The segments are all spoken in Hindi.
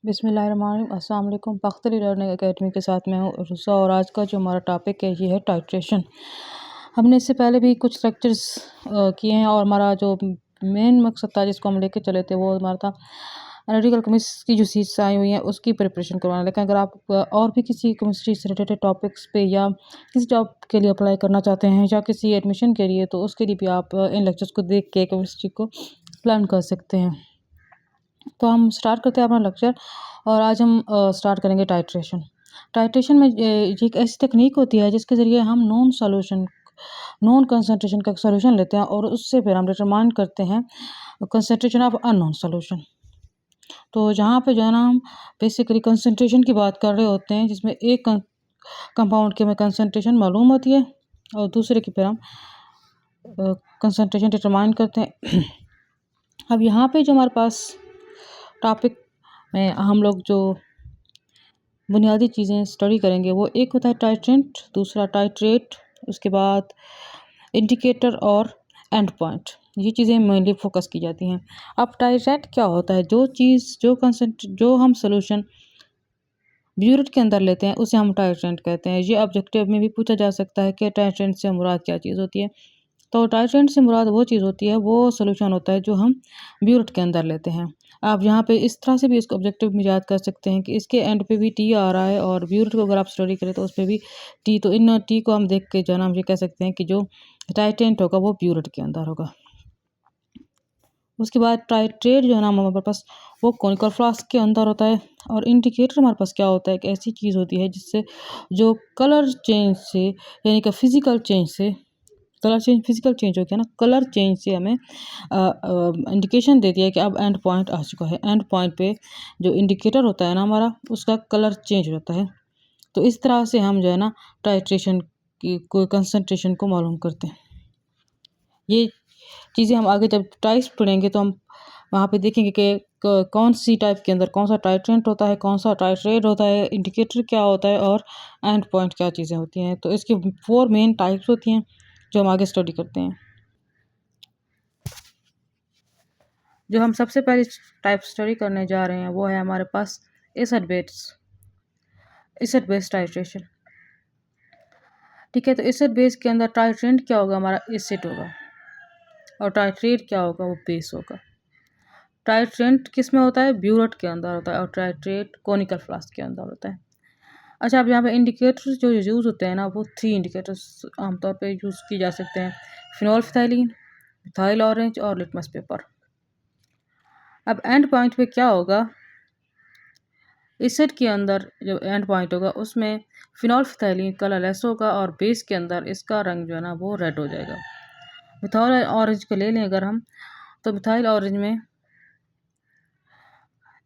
बिस्मिल्लाहिर्रहमानिर्रहीम। अस्सलाम वालेकुम। बख्तरी लर्निंग एकेडमी के साथ मैं हूँ रुसा और आज का जो हमारा टॉपिक है ये है टाइट्रेशन। हमने इससे पहले भी कुछ लेक्चर्स किए हैं और हमारा जो मेन मकसद था जिसको हम लेके चले थे वो हमारा था एनालिटिकल केमिस्ट्री की जो सीट्स आई हुई हैं उसकी प्रिपरेशन करवाना। लेकिन अगर आप और भी किसी केमिस्ट्री से रिलेटेड टॉपिक्स पे या किसी जॉब के लिए अप्लाई करना चाहते हैं या किसी एडमिशन के लिए, तो उसके लिए भी आप इन लेक्चर्स को देख के केमिस्ट्री को प्लान कर सकते हैं। तो हम स्टार्ट करते हैं अपना लेक्चर और आज हम स्टार्ट करेंगे टाइट्रेशन। टाइट्रेशन में ये एक ऐसी तकनीक होती है जिसके ज़रिए हम नॉन कंसंट्रेशन का सॉल्यूशन लेते हैं और उससे फिर हम डिटरमाइन करते हैं कंसंट्रेशन ऑफ अननोन सॉल्यूशन। तो जहाँ पे जो है ना हम बेसिकली कंसंट्रेशन की बात कर रहे होते हैं जिसमें एक कंपाउंड की हमें कंसंट्रेशन मालूम होती है और दूसरे की फिर हम कंसंट्रेशन डिटरमाइन करते हैं। अब यहाँ पे जो हमारे पास टॉपिक में हम लोग जो बुनियादी चीज़ें स्टडी करेंगे वो एक होता है टाइट्रेंट, दूसरा टाइट्रेट, उसके बाद इंडिकेटर और एंड पॉइंट। ये चीज़ें मेनली फोकस की जाती हैं। अब टाइट्रेट क्या होता है? जो हम सोल्यूशन ब्यूरेट के अंदर लेते हैं उसे हम टाइट्रेंट कहते हैं। ये ऑब्जेक्टिव में भी पूछा जा सकता है कि टाइट्रेंट से मुराद क्या चीज़ होती है। तो टाइट्रेंट से मुराद वो चीज़ होती है, वो सोल्यूशन होता है जो हम ब्यूरेट के अंदर लेते हैं। आप यहाँ पे इस तरह से भी इसको ऑब्जेक्टिव में याद कर सकते हैं कि इसके एंड पे भी टी आ रहा है और ब्यूरेट को अगर आप स्टडी करें तो उस पर भी टी, तो इन टी को हम देख के जो है ना हम ये कह सकते हैं कि जो टाइट्रेंट होगा वो ब्यूरेट के अंदर होगा। उसके बाद टाइट्रेट जो है ना हमारे पास वो कॉनिकल फ्लास्क के अंदर होता है। और इंडिकेटर हमारे पास क्या होता है कि ऐसी चीज़ होती है जिससे जो कलर चेंज से यानी कि फिजिकल चेंज हो गया ना, कलर चेंज से हमें इंडिकेशन देती है कि अब एंड पॉइंट आ चुका है। एंड पॉइंट पे जो इंडिकेटर होता है ना हमारा, उसका कलर चेंज हो जाता है। तो इस तरह से हम जो है ना टाइट्रेशन की कोई कंसंट्रेशन को मालूम करते हैं। ये चीज़ें हम आगे जब टाइप्स पढ़ेंगे तो हम वहाँ पे देखेंगे कि कौन सी टाइप के अंदर कौन सा टाइट्रेंट होता है, कौन सा टाइट्रेट होता है, इंडिकेटर क्या होता है और एंड पॉइंट क्या चीज़ें होती हैं। तो इसकी 4 मेन टाइप्स होती हैं जो हम आगे स्टडी करते हैं। जो हम सबसे पहले टाइप स्टडी करने जा रहे हैं वो है हमारे पास एसिड बेस टाइट्रेशन। ठीक है, तो एसिड बेस के अंदर टाइट्रेंट क्या होगा? हमारा एसिड होगा और टाइट्रेट क्या होगा? वो बेस होगा। टाइट्रेंट किस में होता है? ब्यूरेट के अंदर होता है और टाइट्रेट कॉनिकल फ्लास्क के अंदर होता है। अच्छा, अब यहाँ पे इंडिकेटर्स जो यूज़ होते हैं ना, वो 3 इंडिकेटर्स आमतौर पे यूज़ की जा सकते हैं: फिनोल्फथैलीन, मिथाइल ऑरेंज और लिटमस पेपर। अब एंड पॉइंट पे क्या होगा? एसिड के अंदर जो एंड पॉइंट होगा उसमें फिनोल्फथैलीन कलरलेस होगा और बेस के अंदर इसका रंग जो है ना वो रेड हो जाएगा। मिथाइल ऑरेंज को ले लें अगर हम, तो मिथाइल ऑरेंज में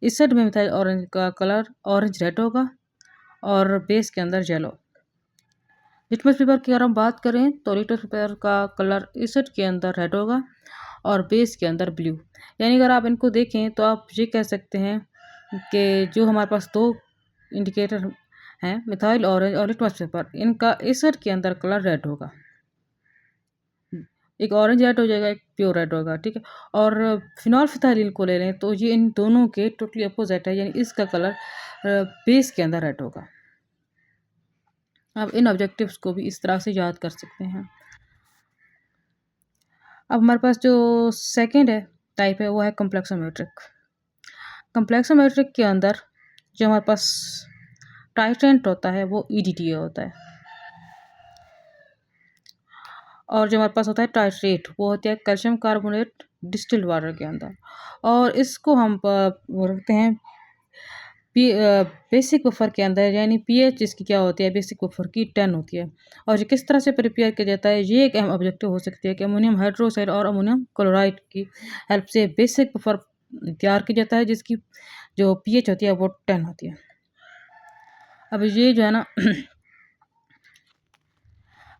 एसिड में मिथाइल ऑरेंज का कलर ऑरेंज रेड होगा और बेस के अंदर येलो। लिटमस पेपर की अगर हम बात करें तो लिटमस पेपर का कलर एसिड के अंदर रेड होगा और बेस के अंदर ब्लू। यानी अगर आप इनको देखें तो आप ये कह सकते हैं कि जो हमारे पास 2 इंडिकेटर हैं, मिथाइल ऑरेंज और लिटमस पेपर, इनका एसिड के अंदर कलर रेड होगा। एक ऑरेंज रेड हो जाएगा, एक प्योर रेड होगा। ठीक है, और फिनोल्फथैलीन को ले लें तो ये इन दोनों के टोटली अपोजिट है, यानी इसका कलर बेस के अंदर रेड होगा। अब इन ऑब्जेक्टिव्स को भी इस तरह से याद कर सकते हैं। अब हमारे पास जो सेकंड है टाइप है वो है कम्प्लेक्सोमेट्रिक। कम्प्लेक्सोमेट्रिक के अंदर जो हमारे पास टाइट्रेंट होता है वो EDTA होता है और जो हमारे पास होता है टाइट्रेट वो होता है कैल्शियम कार्बोनेट डिस्टिल्ड वाटर के अंदर। और इसको हम वो रखते हैं बेसिक बफर के अंदर, यानी pH इसकी क्या होती है? बेसिक बफर की 10 होती है। और ये किस तरह से प्रिपेयर किया जाता है? ये एक अहम ऑब्जेक्टिव हो सकती है कि अमोनियम हाइड्रोक्साइड और अमोनियम क्लोराइड की हेल्प से बेसिक बफर तैयार किया जाता है जिसकी जो pH होती है वो 10 होती है। अब ये जो है ना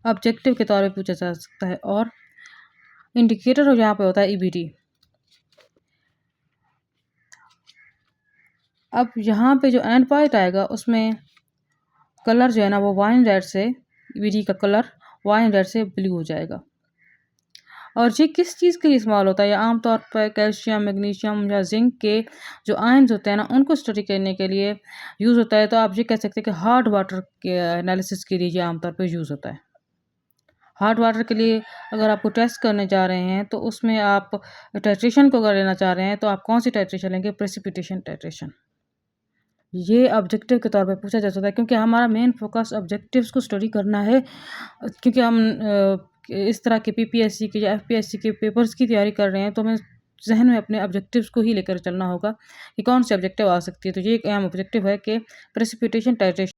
ऑब्जेक्टिव के तौर पे पूछा जा सकता है। और इंडिकेटर यहाँ पे होता है EBD। अब यहाँ पे जो एंड पॉइंट आएगा उसमें कलर जो है ना वो वाइन रेड से, EBD का कलर वाइन रेड से ब्लू हो जाएगा। और ये किस चीज़ के लिए इस्तेमाल होता है? ये आम तौर पर कैल्शियम, मैग्नीशियम या ज़िंक के जो आयन्स होते हैं ना, उनको स्टडी करने के लिए यूज़ होता है। तो आप ये कह सकते हैं कि हार्ड वाटर के एनालिसिस के लिए ये आम तौर पे यूज़ होता है। हार्ड वाटर के लिए अगर आपको टेस्ट करने जा रहे हैं, तो उसमें आप टाइट्रेशन को अगर लेना चाह रहे हैं, तो आप कौन-सी टाइट्रेशन लेंगे? Precipitation titration. ये ऑब्जेक्टिव के तौर पे पूछा जा सकता है, क्योंकि हमारा मेन फ़ोकस ऑब्जेक्टिव्स को स्टडी करना है। क्योंकि हम इस तरह के पीपीएससी के या एफपीएससी के पेपर्स की तैयारी कर रहे हैं, तो हमें ज़हन में अपने ऑब्जेक्टिव्स को ही लेकर चलना होगा कि कौन से ऑब्जेक्टिव आ सकती है। तो ये एक अहम ऑब्जेक्टिव है कि प्रेसिपिटेशन टाइट्रेशन